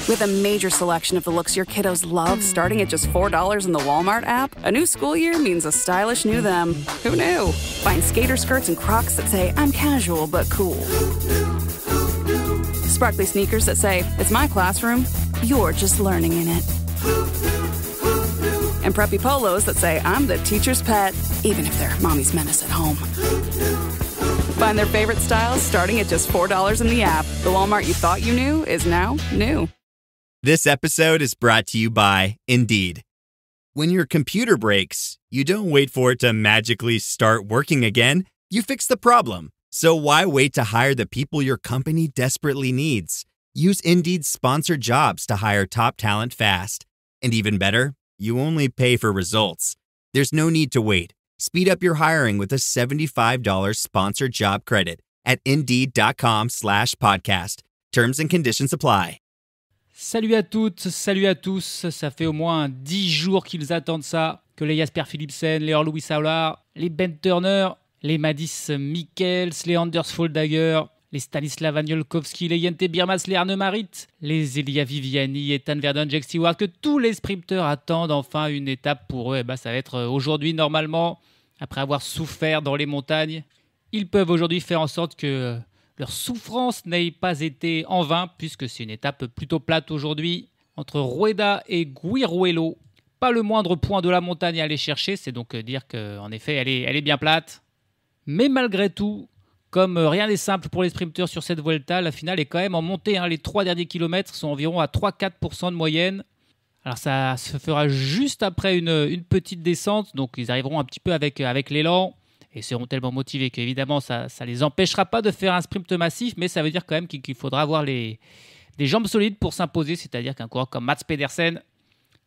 With a major selection of the looks your kiddos love starting at just $4 in the Walmart app, a new school year means a stylish new them. Who knew? Find skater skirts and Crocs that say, I'm casual but cool. Sparkly sneakers that say, it's my classroom, you're just learning in it. And preppy polos that say, I'm the teacher's pet, even if they're mommy's menace at home. Find their favorite styles starting at just $4 in the app. The Walmart you thought you knew is now new. This episode is brought to you by Indeed. When your computer breaks, you don't wait for it to magically start working again. You fix the problem. So why wait to hire the people your company desperately needs? Use Indeed's sponsored jobs to hire top talent fast. And even better, you only pay for results. There's no need to wait. Speed up your hiring with a $75 sponsored job credit at Indeed.com/podcast. Terms and conditions apply. Salut à toutes, salut à tous. Ça fait au moins 10 jours qu'ils attendent ça. Que les Jasper Philipsen, les Orloui Saular, les Ben Turner, les Madis Mikkels, les Anders Foldager, les Stanislav Aniolkowski, les Jente Birmas, les Arne Marit, les Elia Viviani, Ethan Verdon, Jack Stewart, que tous les sprinteurs attendent enfin une étape pour eux. Ça va être aujourd'hui normalement, après avoir souffert dans les montagnes. Ils peuvent aujourd'hui faire en sorte que leur souffrance n'ait pas été en vain, puisque c'est une étape plutôt plate aujourd'hui, entre Rueda et Guiruelo. Pas le moindre point de la montagne à aller chercher, c'est donc dire qu'en effet, elle est bien plate. Mais malgré tout, comme rien n'est simple pour les sprinteurs sur cette Vuelta, la finale est quand même en montée. Les 3 derniers kilomètres sont environ à 3-4% de moyenne. Alors ça se fera juste après une petite descente, donc ils arriveront un petit peu avec l'élan. Et seront tellement motivés qu'évidemment, ça ne les empêchera pas de faire un sprint massif, mais ça veut dire quand même qu'il faudra avoir des jambes solides pour s'imposer, c'est-à-dire qu'un coureur comme Mats Pedersen,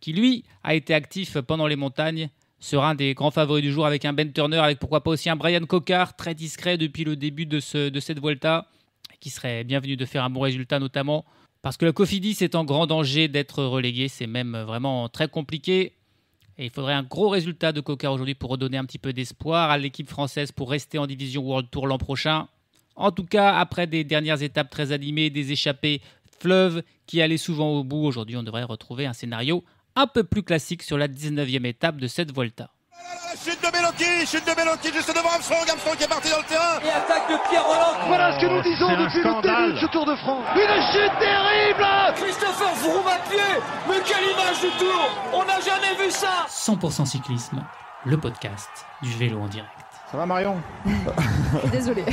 qui lui a été actif pendant les montagnes, sera un des grands favoris du jour avec un Ben Turner, avec pourquoi pas aussi un Brian Cocard, très discret depuis le début de cette Vuelta, qui serait bienvenu de faire un bon résultat notamment, parce que la Cofidis est en grand danger d'être reléguée, c'est même vraiment très compliqué. Et il faudrait un gros résultat de Cocard aujourd'hui pour redonner un petit peu d'espoir à l'équipe française pour rester en division World Tour l'an prochain. En tout cas, après des dernières étapes très animées, des échappées fleuves qui allaient souvent au bout, aujourd'hui on devrait retrouver un scénario un peu plus classique sur la 19e étape de cette Vuelta. Chute de Bellocchi juste devant Armstrong qui est parti dans le terrain. Et attaque de Pierre Roland. Voilà ce que nous disons depuis le début de ce Tour de France. Une chute terrible. Christopher Froome à pied. Mais quelle image du Tour. On n'a jamais vu ça. 100% cyclisme, le podcast du vélo en direct. Ça va Marion? Désolé.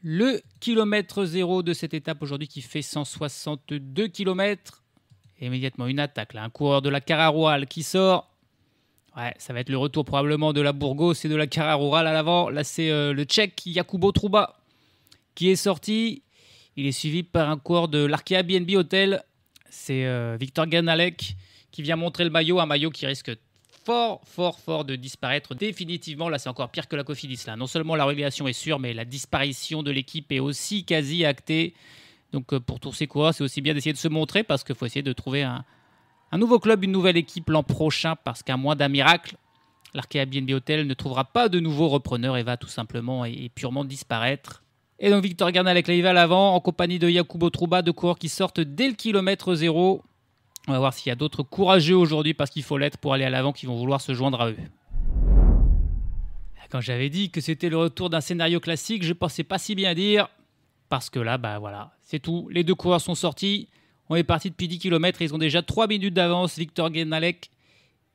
Le kilomètre zéro de cette étape aujourd'hui qui fait 162 km. Immédiatement une attaque, là. Un coureur de la Cara-Rural qui sort. Ouais, ça va être le retour probablement de la Burgos et de la Cara-Rural à l'avant. Là, c'est le Tchèque Jakubo Trouba qui est sorti. Il est suivi par un coureur de l'Arkea BNB Hotel. C'est Victor Ganalek qui vient montrer le maillot. Un maillot qui risque fort de disparaître définitivement. Là, c'est encore pire que la Cofidis. Là. Non seulement la relégation est sûre, mais la disparition de l'équipe est aussi quasi actée. Donc pour tous ces coureurs, c'est aussi bien d'essayer de se montrer parce qu'il faut essayer de trouver un nouveau club, une nouvelle équipe l'an prochain parce qu'à moins d'un miracle, l'Arkea BNB Hotel ne trouvera pas de nouveau repreneur et va tout simplement et purement disparaître. Et donc Victor Ganalek, là, il va à l'avant en compagnie de Jakubo Trouba, deux coureurs qui sortent dès le kilomètre zéro. On va voir s'il y a d'autres courageux aujourd'hui parce qu'il faut l'être pour aller à l'avant qui vont vouloir se joindre à eux. Quand j'avais dit que c'était le retour d'un scénario classique, je ne pensais pas si bien dire. Parce que là, voilà, c'est tout. Les deux coureurs sont sortis. On est parti depuis 10 km. Ils ont déjà 3 minutes d'avance. Victor Ganalek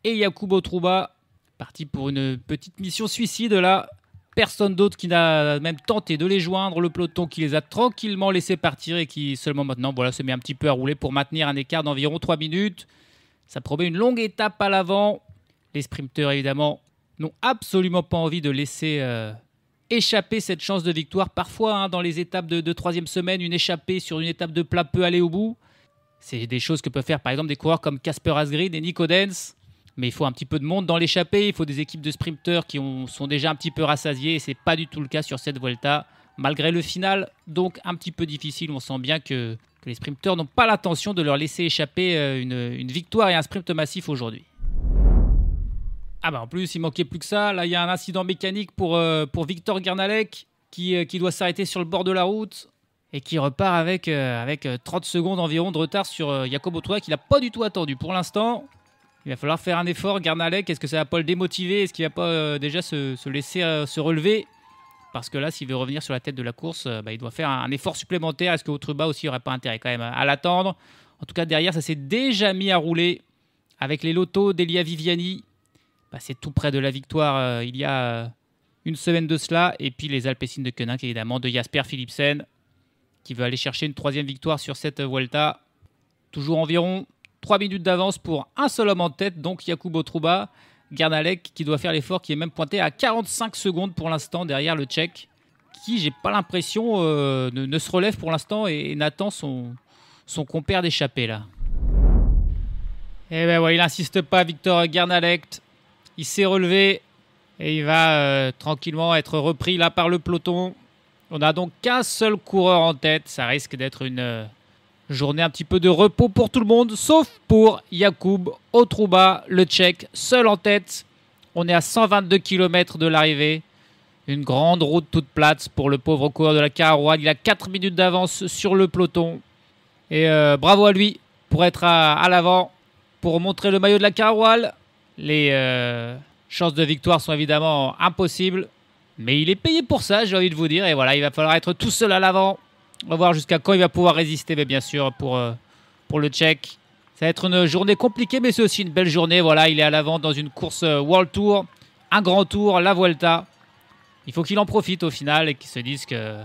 et Jakubo Trouba. Partis pour une petite mission suicide là. Personne d'autre qui n'a même tenté de les joindre. Le peloton qui les a tranquillement laissés partir et qui seulement maintenant se met un petit peu à rouler pour maintenir un écart d'environ 3 minutes. Ça promet une longue étape à l'avant. Les sprinteurs, évidemment, n'ont absolument pas envie de laisser échapper cette chance de victoire. Parfois, dans les étapes de troisième semaine, une échappée sur une étape de plat peut aller au bout. C'est des choses que peuvent faire, par exemple, des coureurs comme Casper Asgreen et Nico Denz. Mais il faut un petit peu de monde dans l'échappée. Il faut des équipes de sprinteurs qui sont déjà un petit peu rassasiées. Et ce n'est pas du tout le cas sur cette Vuelta. Malgré le final, donc un petit peu difficile. On sent bien que les sprinteurs n'ont pas l'intention de leur laisser échapper une victoire et un sprint massif aujourd'hui. En plus, il manquait plus que ça. Là, il y a un incident mécanique pour Victor Ganalek qui doit s'arrêter sur le bord de la route. et qui repart avec 30 secondes environ de retard sur Jacob Trouba, qu'il n'a pas du tout attendu. Pour l'instant, il va falloir faire un effort. Garnalec, est-ce que ça va pas le démotiver? Est-ce qu'il va pas déjà se laisser se relever? Parce que là, s'il veut revenir sur la tête de la course, il doit faire un effort supplémentaire. Est-ce que Trouba aussi n'aurait pas intérêt quand même à l'attendre? En tout cas, derrière, ça s'est déjà mis à rouler avec les lotos d'Elia Viviani. C'est tout près de la victoire il y a une semaine de cela. Et puis les Alpecin de Koenig, évidemment, de Jasper Philipsen, qui veut aller chercher une 3e victoire sur cette Vuelta. Toujours environ 3 minutes d'avance pour un seul homme en tête, donc Jacob Trouba. Garnalec qui doit faire l'effort, qui est même pointé à 45 secondes pour l'instant derrière le Tchèque, qui, j'ai pas l'impression, ne se relève pour l'instant et n'attend son compère d'échappée là. Et ben ouais, il n'insiste pas, Victor Garnalec. Il s'est relevé et il va tranquillement être repris là par le peloton. On n'a donc qu'un seul coureur en tête. Ça risque d'être une journée un petit peu de repos pour tout le monde, sauf pour Jakub Trouba, le Tchèque, seul en tête. On est à 122 km de l'arrivée. Une grande route toute plate pour le pauvre coureur de la Cararouane. Il a 4 minutes d'avance sur le peloton. Et bravo à lui pour être à l'avant, pour montrer le maillot de la Cararouane. Les chances de victoire sont évidemment impossibles. Mais il est payé pour ça, j'ai envie de vous dire. Et voilà, il va falloir être tout seul à l'avant. On va voir jusqu'à quand il va pouvoir résister, mais bien sûr, pour le Tchèque. Ça va être une journée compliquée, mais c'est aussi une belle journée. Voilà, il est à l'avant dans une course World Tour, un grand tour, la Vuelta. Il faut qu'il en profite au final et qu'il se dise que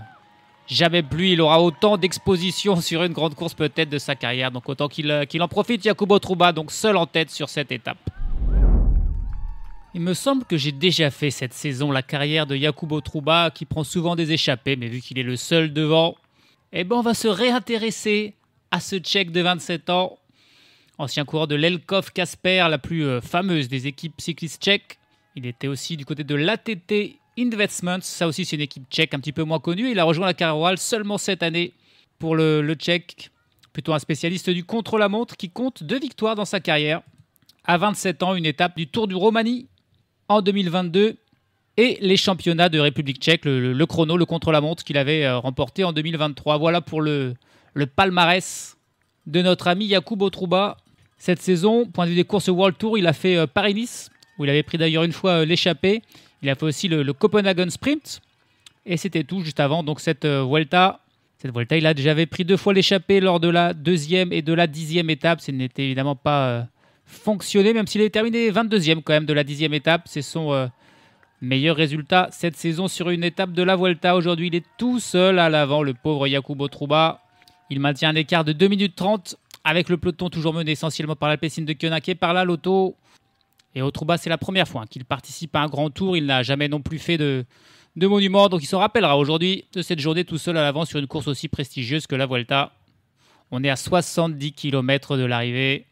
jamais plus il aura autant d'exposition sur une grande course peut-être de sa carrière. Donc autant qu'il en profite, Jacob Trouba, donc seul en tête sur cette étape. Il me semble que j'ai déjà fait cette saison la carrière de Jacob Trouba, qui prend souvent des échappées, mais vu qu'il est le seul devant, on va se réintéresser à ce Tchèque de 27 ans, ancien coureur de l'Elkov Kasper, la plus fameuse des équipes cyclistes tchèques. Il était aussi du côté de l'ATT Investments, ça aussi c'est une équipe tchèque un petit peu moins connue. Il a rejoint la Cararouane seulement cette année pour le Tchèque, plutôt un spécialiste du contre-la-montre qui compte 2 victoires dans sa carrière. À 27 ans, une étape du Tour du Roumanie en 2022 et les championnats de République tchèque, le chrono, le contre-la-montre qu'il avait remporté en 2023. Voilà pour le palmarès de notre ami Jacob Trouba. Cette saison, point de vue des courses World Tour, il a fait Paris-Nice, où il avait pris d'ailleurs une fois l'échappée. Il a fait aussi le Copenhagen Sprint. Et c'était tout juste avant donc cette Vuelta. Cette Vuelta, il a déjà pris 2 fois l'échappée lors de la 2e et de la 10e étape. Ce n'était évidemment pas fonctionné, même s'il est terminé 22e quand même de la 10e étape. C'est son meilleur résultat cette saison sur une étape de la Vuelta. Aujourd'hui, il est tout seul à l'avant, le pauvre Jacob Trouba. Il maintient un écart de 2 minutes 30 avec le peloton toujours mené essentiellement par l'Alpecin de Koenig et par la Lotto. Et Trouba, c'est la première fois qu'il participe à un grand tour. Il n'a jamais non plus fait de monument. Donc il se rappellera aujourd'hui de cette journée tout seul à l'avant sur une course aussi prestigieuse que la Vuelta. On est à 70 km de l'arrivée.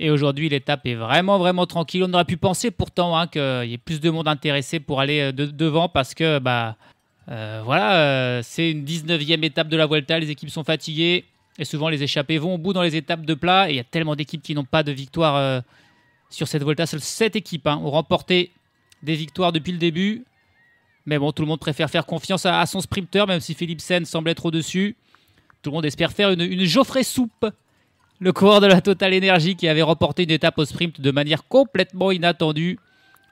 Et aujourd'hui, l'étape est vraiment tranquille. On aurait pu penser pourtant qu'il y ait plus de monde intéressé pour aller devant parce que c'est une 19e étape de la Vuelta. Les équipes sont fatiguées et souvent les échappés vont au bout dans les étapes de plat. Et il y a tellement d'équipes qui n'ont pas de victoire sur cette Vuelta. Seules 7 équipes ont remporté des victoires depuis le début. Mais bon, tout le monde préfère faire confiance à son sprinter, même si Philipsen semble être au-dessus. Tout le monde espère faire une Geoffrey Soupe, le coureur de la Total Energy qui avait remporté une étape au sprint de manière complètement inattendue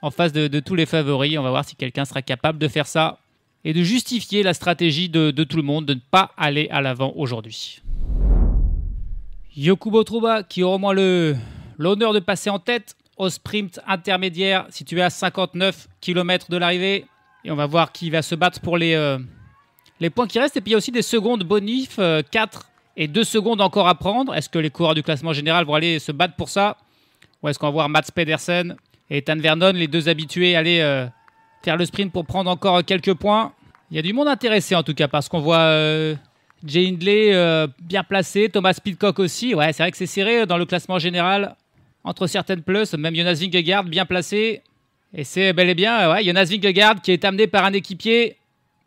en face de tous les favoris. On va voir si quelqu'un sera capable de faire ça et de justifier la stratégie de tout le monde de ne pas aller à l'avant aujourd'hui. Jacob Trouba qui aura au moins l'honneur de passer en tête au sprint intermédiaire situé à 59 km de l'arrivée. Et on va voir qui va se battre pour les points qui restent. Et puis il y a aussi des secondes bonif, 4 et 2 secondes encore à prendre. Est-ce que les coureurs du classement général vont aller se battre pour ça? Ou est-ce qu'on va voir Mats Pedersen et Ethan Vernon, les 2 habitués, aller faire le sprint pour prendre encore quelques points? Il y a du monde intéressé en tout cas, parce qu'on voit Jay Hindley bien placé, Thomas Pidcock aussi. Ouais, c'est vrai que c'est serré dans le classement général entre certaines places. Même Jonas Vingegaard bien placé. Et c'est bel et bien Jonas Vingegaard qui est amené par un équipier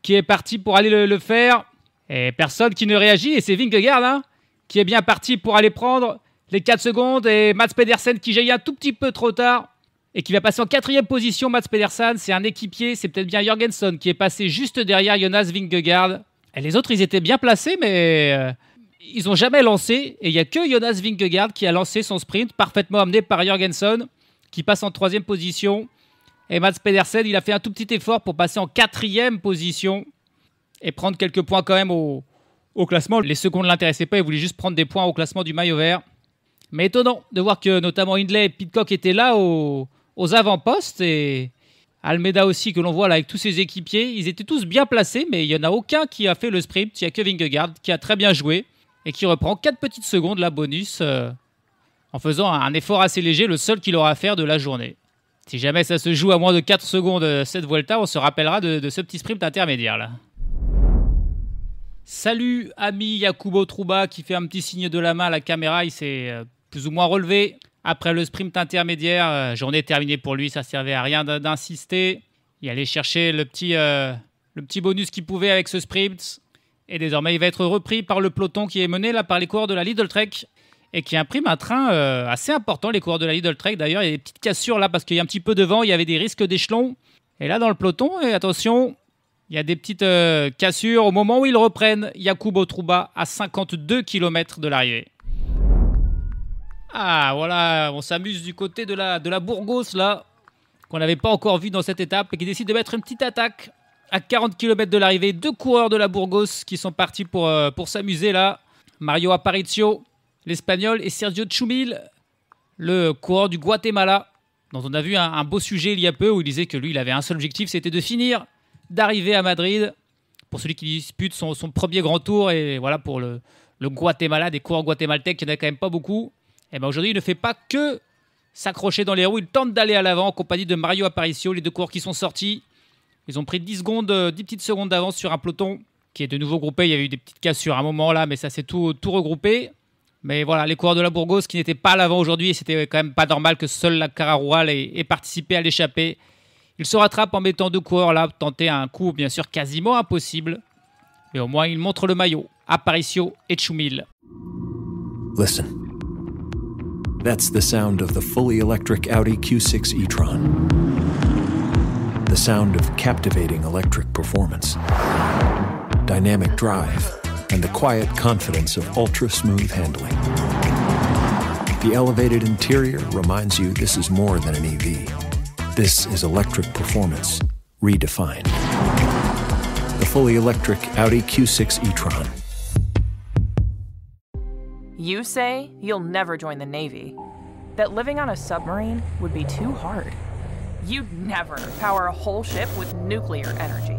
qui est parti pour aller le faire. Et personne qui ne réagit. Et c'est Vingegaard qui est bien parti pour aller prendre les 4 secondes. Et Mats Pedersen qui jaillit un tout petit peu trop tard et qui va passer en 4e position. Mats Pedersen, c'est un équipier. C'est peut-être bien Jorgensen qui est passé juste derrière Jonas Vingegaard. Et les autres, ils étaient bien placés, mais ils n'ont jamais lancé. Et il n'y a que Jonas Vingegaard qui a lancé son sprint, parfaitement amené par Jorgensen, qui passe en 3e position. Et Mats Pedersen, il a fait un tout petit effort pour passer en 4e position et prendre quelques points quand même au classement. Les secondes ne l'intéressaient pas, il voulait juste prendre des points au classement du maillot vert. Mais étonnant de voir que notamment Hindley et Pidcock étaient là aux avant-postes. Et Almeida aussi, que l'on voit là avec tous ses équipiers. Ils étaient tous bien placés, mais il n'y en a aucun qui a fait le sprint. Il n'y a que Vingegaard qui a très bien joué et qui reprend 4 petites secondes la bonus en faisant un effort assez léger, le seul qu'il aura à faire de la journée. Si jamais ça se joue à moins de 4 secondes cette Vuelta, on se rappellera de ce petit sprint intermédiaire là. Salut ami Jacobo Trouba qui fait un petit signe de la main à la caméra, il s'est plus ou moins relevé après le sprint intermédiaire. Journée terminée pour lui, ça servait à rien d'insister. Il allait chercher le petit bonus qu'il pouvait avec ce sprint. Et désormais il va être repris par le peloton qui est mené là par les coureurs de la Lidl Trek. Et qui imprime un train assez important, les coureurs de la Lidl Trek. D'ailleurs, il y a des petites cassures là parce qu'il y a un petit peu de vent, il y avait des risques d'échelon. Et là, dans le peloton, et attention, il y a des petites cassures au moment où ils reprennent Jacobo Trouba à 52 km de l'arrivée. Ah, voilà, on s'amuse du côté de la Burgos là, qu'on n'avait pas encore vu dans cette étape et qui décide de mettre une petite attaque à 40 km de l'arrivée. 2 coureurs de la Burgos qui sont partis pour s'amuser là. Mario Aparicio, l'Espagnol, et Sergio Tchoumil, le coureur du Guatemala, dont on a vu un beau sujet il y a peu, où il disait que lui, il avait un seul objectif, c'était de finir, d'arriver à Madrid, pour celui qui dispute son premier grand tour. Et voilà, pour le Guatemala, des coureurs guatémaltèques, il n'y en a quand même pas beaucoup. Et bien aujourd'hui, il ne fait pas que s'accrocher dans les roues, il tente d'aller à l'avant en compagnie de Mario Aparicio, les 2 coureurs qui sont sortis. Ils ont pris 10 petites secondes d'avance sur un peloton qui est de nouveau groupé. Il y a eu des petites cassures à un moment là, mais ça s'est tout regroupé. Mais voilà, les coureurs de la Burgos qui n'étaient pas à l'avant aujourd'hui, et c'était quand même pas normal que seul la Cararual ait participé à l'échappée. Il se rattrape en mettant 2 coureurs là, tenter un coup bien sûr quasiment impossible. Mais au moins il montre le maillot, Aparicio et Tchoumil. Listen. That's the sound of the fully electric Audi Q6 e-tron. The sound of captivating electric performance, dynamic drive, and the quiet confidence of ultra-smooth handling. The elevated interior reminds you this is more than an EV. This is electric performance, redefined. The fully electric Audi Q6 e-tron. You say you'll never join the Navy, that living on a submarine would be too hard. You'd never power a whole ship with nuclear energy.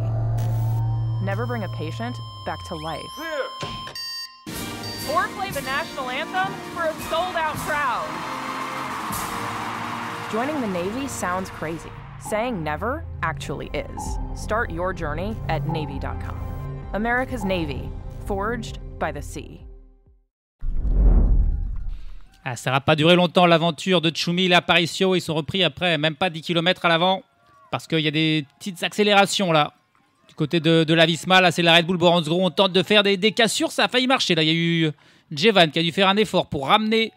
Never bring a patient back to life. Or play the national anthem for a sold-out crowd. Joining the Navy sounds crazy. Saying never actually is. Start your journey at Navy.com. America's Navy, forged by the sea. Ah, ça n'a pas duré longtemps l'aventure de Tchoumil et Aparicio. Ils sont repris après même pas 10 km à l'avant parce qu'il y a des petites accélérations là. Du côté de la Visma, là c'est la Red Bull Boransgro. On tente de faire des cassures, ça a failli marcher. Là il y a eu Jevan qui a dû faire un effort pour ramener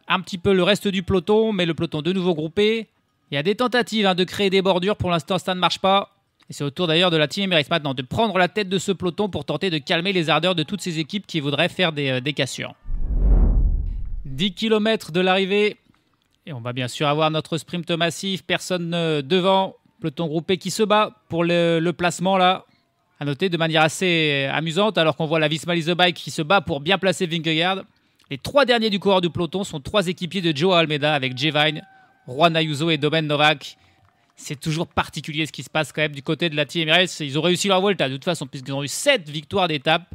un petit peu le reste du peloton, mais le peloton de nouveau groupé. Il y a des tentatives de créer des bordures. Pour l'instant ça ne marche pas. Et c'est au tour d'ailleurs de la Team Emirates maintenant de prendre la tête de ce peloton pour tenter de calmer les ardeurs de toutes ces équipes qui voudraient faire des cassures. 10 km de l'arrivée, et on va bien sûr avoir notre sprint massif, personne devant, peloton groupé qui se bat pour le placement là. À noter de manière assez amusante, alors qu'on voit la Visma Lease Bike qui se bat pour bien placer Vingegaard. Les 3 derniers du coureur du peloton sont 3 équipiers de Joao Almeida avec Jevan, Juan Ayuso et Domen Novak. C'est toujours particulier ce qui se passe quand même du côté de la Team Emirates. Ils ont réussi leur Vuelta de toute façon puisqu'ils ont eu 7 victoires d'étape.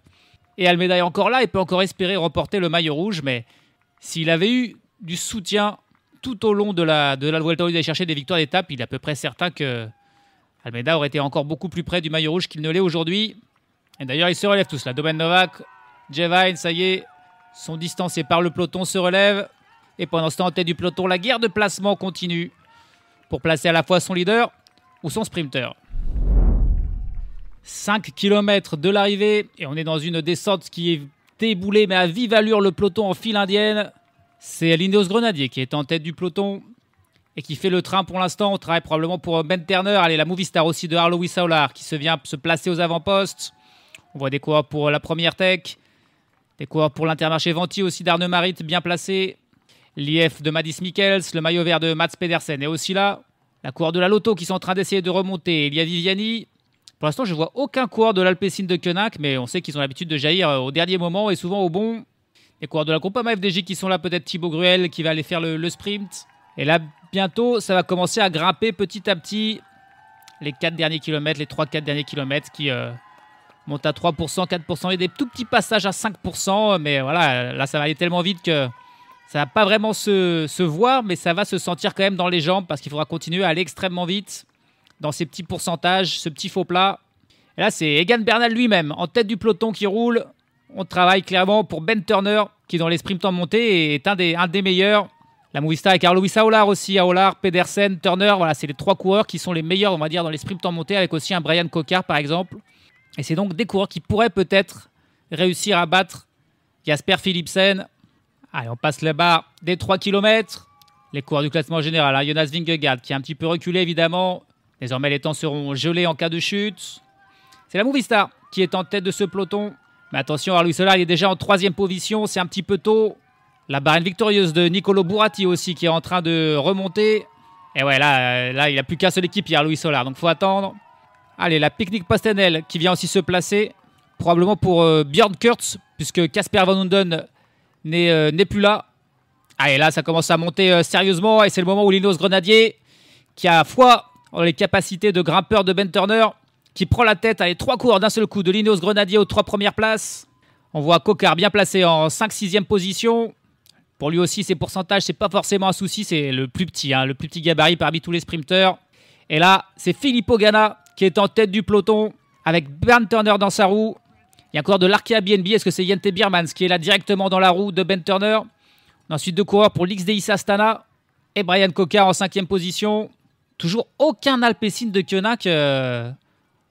Et Almeida est encore là et peut encore espérer remporter le maillot rouge, mais s'il avait eu du soutien tout au long de la Vuelta où il allait chercher des victoires d'étape, il est à peu près certain que Almeida aurait été encore beaucoup plus près du maillot rouge qu'il ne l'est aujourd'hui. Et d'ailleurs, ils se relèvent tous là. Domen Novak, Jevan, ça y est, sont distancés par le peloton, se relèvent. Et pendant ce temps, en tête du peloton, la guerre de placement continue pour placer à la fois son leader ou son sprinter. 5 km de l'arrivée et on est dans une descente qui est déboulé mais à vive allure le peloton en file indienne. C'est l'Ineos Grenadier qui est en tête du peloton et qui fait le train pour l'instant. On travaille probablement pour Ben Turner. Allez, la Movistar aussi de Arlo Solar qui vient se placer aux avant-postes. On voit des coureurs pour la première tech. Des coureurs pour l'Intermarché Venti aussi d'Arne Marit, bien placé. L'IF de Mads Mikkels, le maillot vert de Mats Pedersen est aussi là. La coureur de la Lotto qui sont en train d'essayer de remonter. Il y a Viviani. Pour l'instant, je ne vois aucun coureur de l'Alpecin de Koenig, mais on sait qu'ils ont l'habitude de jaillir au dernier moment et souvent au bon. Les coureurs de la Groupama FDJ qui sont là, peut-être Thibaut Gruel qui va aller faire le sprint. Et là, bientôt, ça va commencer à grimper petit à petit. Les 4 derniers kilomètres, les 3-4 derniers kilomètres qui montent à 3%, 4%. Il y a des tout petits passages à 5%, mais voilà, là, ça va aller tellement vite que ça ne va pas vraiment se voir, mais ça va se sentir quand même dans les jambes parce qu'il faudra continuer à aller extrêmement vite dans ces petits pourcentages, ce petit faux plat. Et là, c'est Egan Bernal lui-même, en tête du peloton qui roule. On travaille clairement pour Ben Turner, qui dans les sprints en montée est un des meilleurs. La Movistar avec Carlo Aular aussi, Aular, Pedersen, Turner. Voilà, c'est les 3 coureurs qui sont les meilleurs, on va dire, dans les sprints en montée, avec aussi un Brian Coquard, par exemple. Et c'est donc des coureurs qui pourraient peut-être réussir à battre Jasper Philipsen. Allez, on passe la barre des 3 km. Les coureurs du classement général, hein. Jonas Vingegaard, qui est un petit peu reculé, évidemment. Désormais, les temps seront gelés en cas de chute. C'est la Movistar qui est en tête de ce peloton. Mais attention, Carlo Aular, il est déjà en 3e position. C'est un petit peu tôt. La barre victorieuse de Nicolo Buratti aussi qui est en train de remonter. Et ouais, là il n'a plus qu'un seul équipe, Carlo Aular. Donc, il faut attendre. Allez, la Picnic Pastanel qui vient aussi se placer. Probablement pour Björn Kurz, puisque Casper Van Hunden n'est plus là. Allez, là, ça commence à monter sérieusement. Et c'est le moment où Linus Grenadier, qui a foi en les capacités de grimpeur de Ben Turner, qui prend la tête. Allez, 3 coureurs d'un seul coup de Linus Grenadier aux 3 premières places. On voit Coquard bien placé en 5-6e position. Pour lui aussi, ses pourcentages, c'est pas forcément un souci. C'est le plus petit, le plus petit gabarit parmi tous les sprinteurs. Et là, c'est Filippo Ganna qui est en tête du peloton avec Ben Turner dans sa roue. Il y a encore de l'Arkea BNB. Est-ce que c'est Jente Biermans qui est là directement dans la roue de Ben Turner? Ensuite, 2 coureurs pour l'XDI Astana et Brian Coquard en 5e position. Toujours aucun Alpecin de Koenig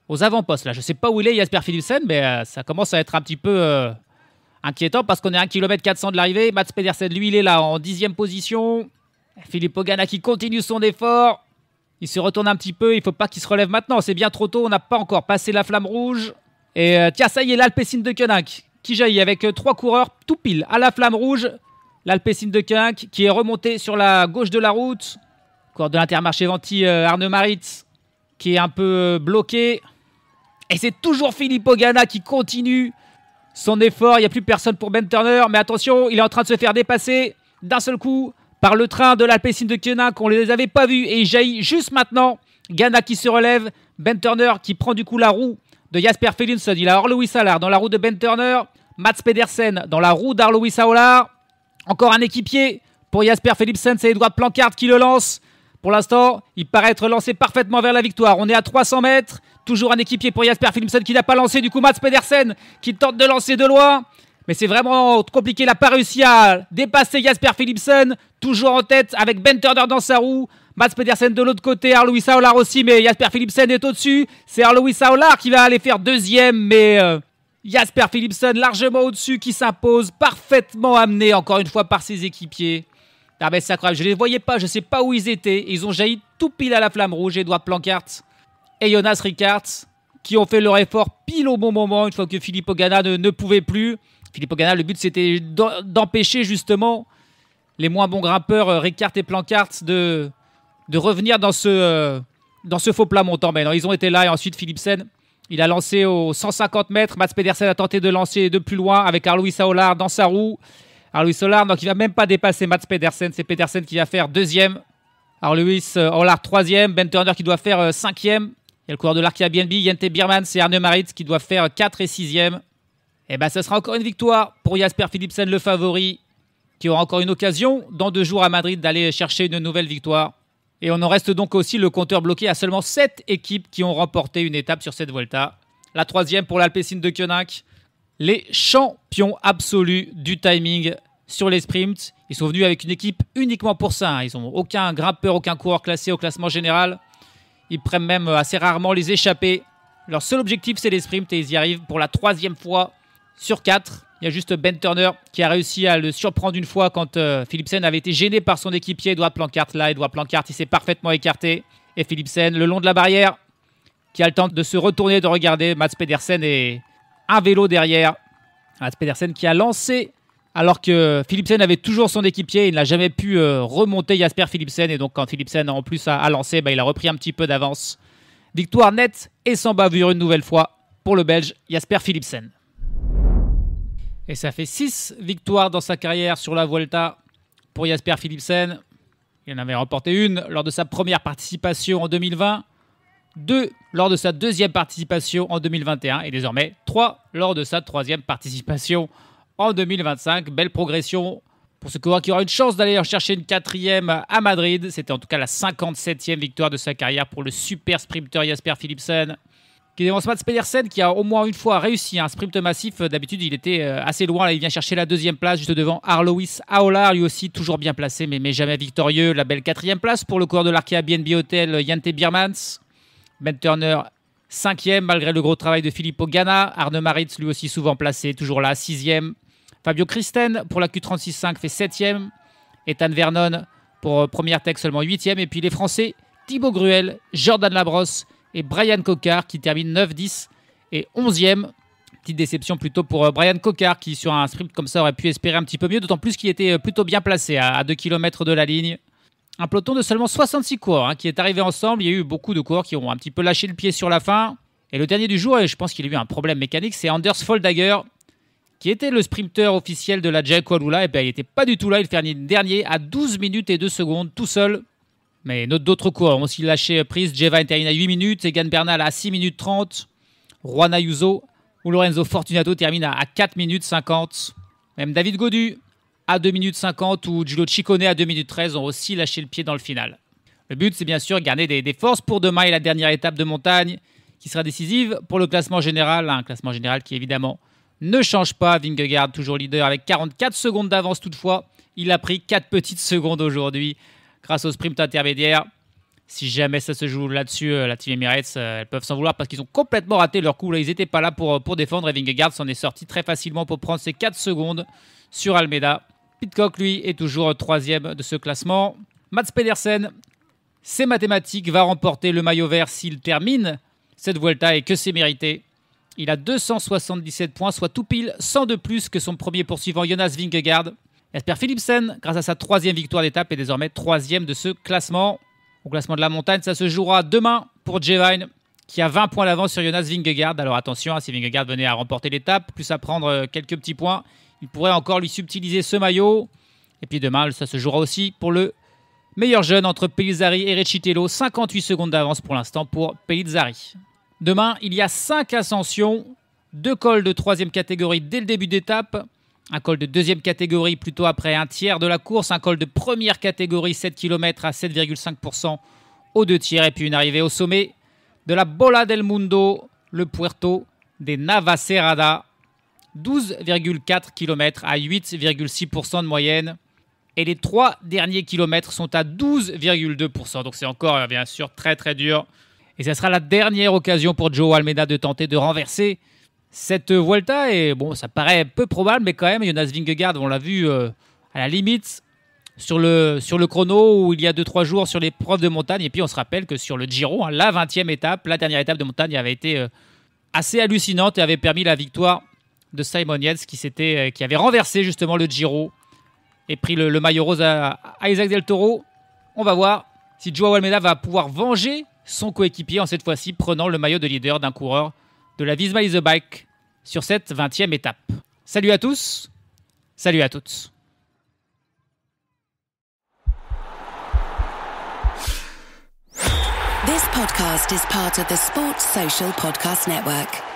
aux avant-postes. Là, je ne sais pas où il est, Jasper Philipsen, mais ça commence à être un petit peu inquiétant parce qu'on est à 1 km 400 de l'arrivée. Mats Pedersen, lui, il est là en 10e position. Filippo Ganna qui continue son effort. Il se retourne un petit peu. Il ne faut pas qu'il se relève maintenant. C'est bien trop tôt. On n'a pas encore passé la flamme rouge. Et tiens, ça y est, l'Alpecin de Koenig qui jaillit avec 3 coureurs tout pile à la flamme rouge. L'Alpecin de Koenig qui est remonté sur la gauche de la route. Coureur de l'Intermarché Venti, Arne Marit, qui est un peu bloqué. Et c'est toujours Filippo Ganna qui continue son effort. Il n'y a plus personne pour Ben Turner. Mais attention, il est en train de se faire dépasser d'un seul coup par le train de l'Alpecin de Koenig. On ne les avait pas vus et il jaillit juste maintenant. Ganna qui se relève. Ben Turner qui prend du coup la roue de Jasper Philipsen. Il a Arlo Aular dans la roue de Ben Turner. Mats Pedersen dans la roue d'Arlo Aular. Encore un équipier pour Jasper Philipsen. C'est Edouard Plancard qui le lance. Pour l'instant, il paraît être lancé parfaitement vers la victoire. On est à 300 mètres. Toujours un équipier pour Jasper Philipsen qui n'a pas lancé. Du coup, Mats Pedersen qui tente de lancer de loin. Mais c'est vraiment compliqué. Il n'a pas réussi à dépasser Jasper Philipsen. Toujours en tête avec Ben Turner dans sa roue. Mats Pedersen de l'autre côté. Arlo Aular aussi. Mais Jasper Philipsen est au-dessus. C'est Arlo Aular qui va aller faire 2e. Mais Jasper Philipsen largement au-dessus qui s'impose. Parfaitement amené encore une fois par ses équipiers. Ah ben c'est incroyable, je ne les voyais pas, je ne sais pas où ils étaient. Ils ont jailli tout pile à la flamme rouge, Edouard Plancard et Jonas Rickards, qui ont fait leur effort pile au bon moment, une fois que Filippo Ganna ne pouvait plus. Filippo Ganna, le but c'était d'empêcher justement les moins bons grimpeurs, Rickards et Plancard, de revenir dans ce faux plat montant. Mais non, ils ont été là et ensuite Philipsen, il a lancé aux 150 mètres. Mats Pedersen a tenté de lancer de plus loin avec Arlo Aular dans sa roue. Arlo Aular, donc il ne va même pas dépasser Mats Pedersen. C'est Pedersen qui va faire 2e. Arlo Aular 3e. Ben Turner qui doit faire 5e. Il y a le coureur de l'Arkea BNB, Jente Biermans et Arne Marit qui doivent faire 4 et 6e. Et bien, ça sera encore une victoire pour Jasper Philipsen, le favori, qui aura encore une occasion dans 2 jours à Madrid d'aller chercher une nouvelle victoire. Et on en reste donc aussi le compteur bloqué à seulement 7 équipes qui ont remporté une étape sur cette Vuelta. La 3e pour l'Alpecin de Koenig. Les champions absolus du timing sur les sprints. Ils sont venus avec une équipe uniquement pour ça. Ils n'ont aucun grimpeur, aucun coureur classé au classement général. Ils prennent même assez rarement les échappées. Leur seul objectif, c'est les sprints et ils y arrivent pour la 3e fois sur 4. Il y a juste Ben Turner qui a réussi à le surprendre une fois quand Philipsen avait été gêné par son équipier Edouard Plancard. Là, Edouard Plancard, il s'est parfaitement écarté. Et Philipsen, le long de la barrière, qui a le temps de se retourner, de regarder Mats Pedersen et un vélo derrière. Mats Pedersen qui a lancé alors que Philipsen avait toujours son équipier. Il n'a jamais pu remonter Jasper Philipsen. Et donc quand Philipsen en plus a lancé, il a repris un petit peu d'avance. Victoire nette et sans bavure une nouvelle fois pour le Belge Jasper Philipsen. Et ça fait 6 victoires dans sa carrière sur la Vuelta pour Jasper Philipsen. Il en avait remporté une lors de sa première participation en 2020, 2 lors de sa deuxième participation en 2021 et désormais 3 lors de sa troisième participation en 2025. Belle progression pour ce coureur qui aura une chance d'aller en chercher une 4e à Madrid. C'était en tout cas la 57e victoire de sa carrière pour le super sprinter Jasper Philipsen, qui dévance Mats Pedersen, qui a au moins une fois réussi un sprint massif. D'habitude, il était assez loin. Là, il vient chercher la 2e place, juste devant Alois Aolar, lui aussi toujours bien placé, mais jamais victorieux. La belle 4e place pour le coureur de l'Arkea BNB Hotel, Jante Biermans. Ben Turner, 5e, malgré le gros travail de Filippo Ganna. Arne Maritz, lui aussi souvent placé, toujours là, 6e. Fabio Christen, pour la Q36.5, fait 7e. Ethan Vernon, pour Première Tech, seulement 8e. Et puis les Français, Thibaut Gruel, Jordan Labrosse et Brian Cocard qui termine 9, 10 et 11e. Petite déception plutôt pour Brian Cocard qui sur un sprint comme ça aurait pu espérer un petit peu mieux, d'autant plus qu'il était plutôt bien placé à 2 km de la ligne. Un peloton de seulement 66 coureurs qui est arrivé ensemble. Il y a eu beaucoup de coureurs qui ont un petit peu lâché le pied sur la fin. Et le dernier du jour, et je pense qu'il a eu un problème mécanique, c'est Anders Foldager qui était le sprinter officiel de la Jacques Wallula. Et il n'était pas du tout là, il fait dernier à 12 minutes et 2 secondes tout seul. Mais d'autres coureurs ont aussi lâché prise. Jeva termine à 8 minutes, Egan Bernal à 6 minutes 30, Juan Ayuso ou Lorenzo Fortunato termine à 4 minutes 50. Même David Gaudu à 2 minutes 50 ou Giulio Ciccone à 2 minutes 13 ont aussi lâché le pied dans le final. Le but, c'est bien sûr garder des forces pour demain et la dernière étape de montagne qui sera décisive pour le classement général. Un classement général qui évidemment ne change pas. Vingegaard toujours leader avec 44 secondes d'avance toutefois. Il a pris 4 petites secondes aujourd'hui grâce au sprint intermédiaire. Si jamais ça se joue là-dessus, la Team Emirates, elles peuvent s'en vouloir parce qu'ils ont complètement raté leur coup. Là, ils n'étaient pas là pour défendre et Vingegaard s'en est sorti très facilement pour prendre ses 4 secondes sur Almeida. Pidcock, lui, est toujours 3e de ce classement. Mats Pedersen, c'est mathématique, va remporter le maillot vert s'il termine cette Vuelta et que c'est mérité. Il a 277 points, soit tout pile 100 de plus que son premier poursuivant Jonas Vingegaard. Jasper Philipsen, grâce à sa 3e victoire d'étape, est désormais 3e de ce classement. Au classement de la montagne, ça se jouera demain pour Jevine, qui a 20 points d'avance sur Jonas Vingegaard. Alors attention, si Vingegaard venait à remporter l'étape, plus à prendre quelques petits points, il pourrait encore lui subtiliser ce maillot. Et puis demain, ça se jouera aussi pour le meilleur jeune entre Pellizzari et Recitello. 58 secondes d'avance pour l'instant pour Pellizzari. Demain, il y a 5 ascensions, 2 cols de 3e catégorie dès le début d'étape, un col de 2e catégorie plutôt après un tiers de la course, un col de première catégorie 7 km à 7,5% aux 2 tiers, et puis une arrivée au sommet de la Bola del Mundo, le Puerto de Navacerrada, 12,4 km à 8,6% de moyenne. Et les 3 derniers kilomètres sont à 12,2%. Donc c'est encore bien sûr très très dur. Et ce sera la dernière occasion pour Joao Almeida de tenter de renverser cette Vuelta. Et bon, ça paraît peu probable, mais quand même, Jonas Vingegaard, on l'a vu à la limite sur le chrono où il y a 2-3 jours sur l'épreuve de montagne. Et puis on se rappelle que sur le Giro, la 20e étape, la dernière étape de montagne avait été assez hallucinante et avait permis la victoire de Simon Yates qui avait renversé justement le Giro et pris le maillot rose à Isaac Del Toro. On va voir si Joao Almeida va pouvoir venger son coéquipier en cette fois-ci prenant le maillot de leader d'un coureur de la Visma Lease Bike sur cette 20e étape. Salut à tous, salut à toutes. This podcast is part of the Sports Social Podcast Network.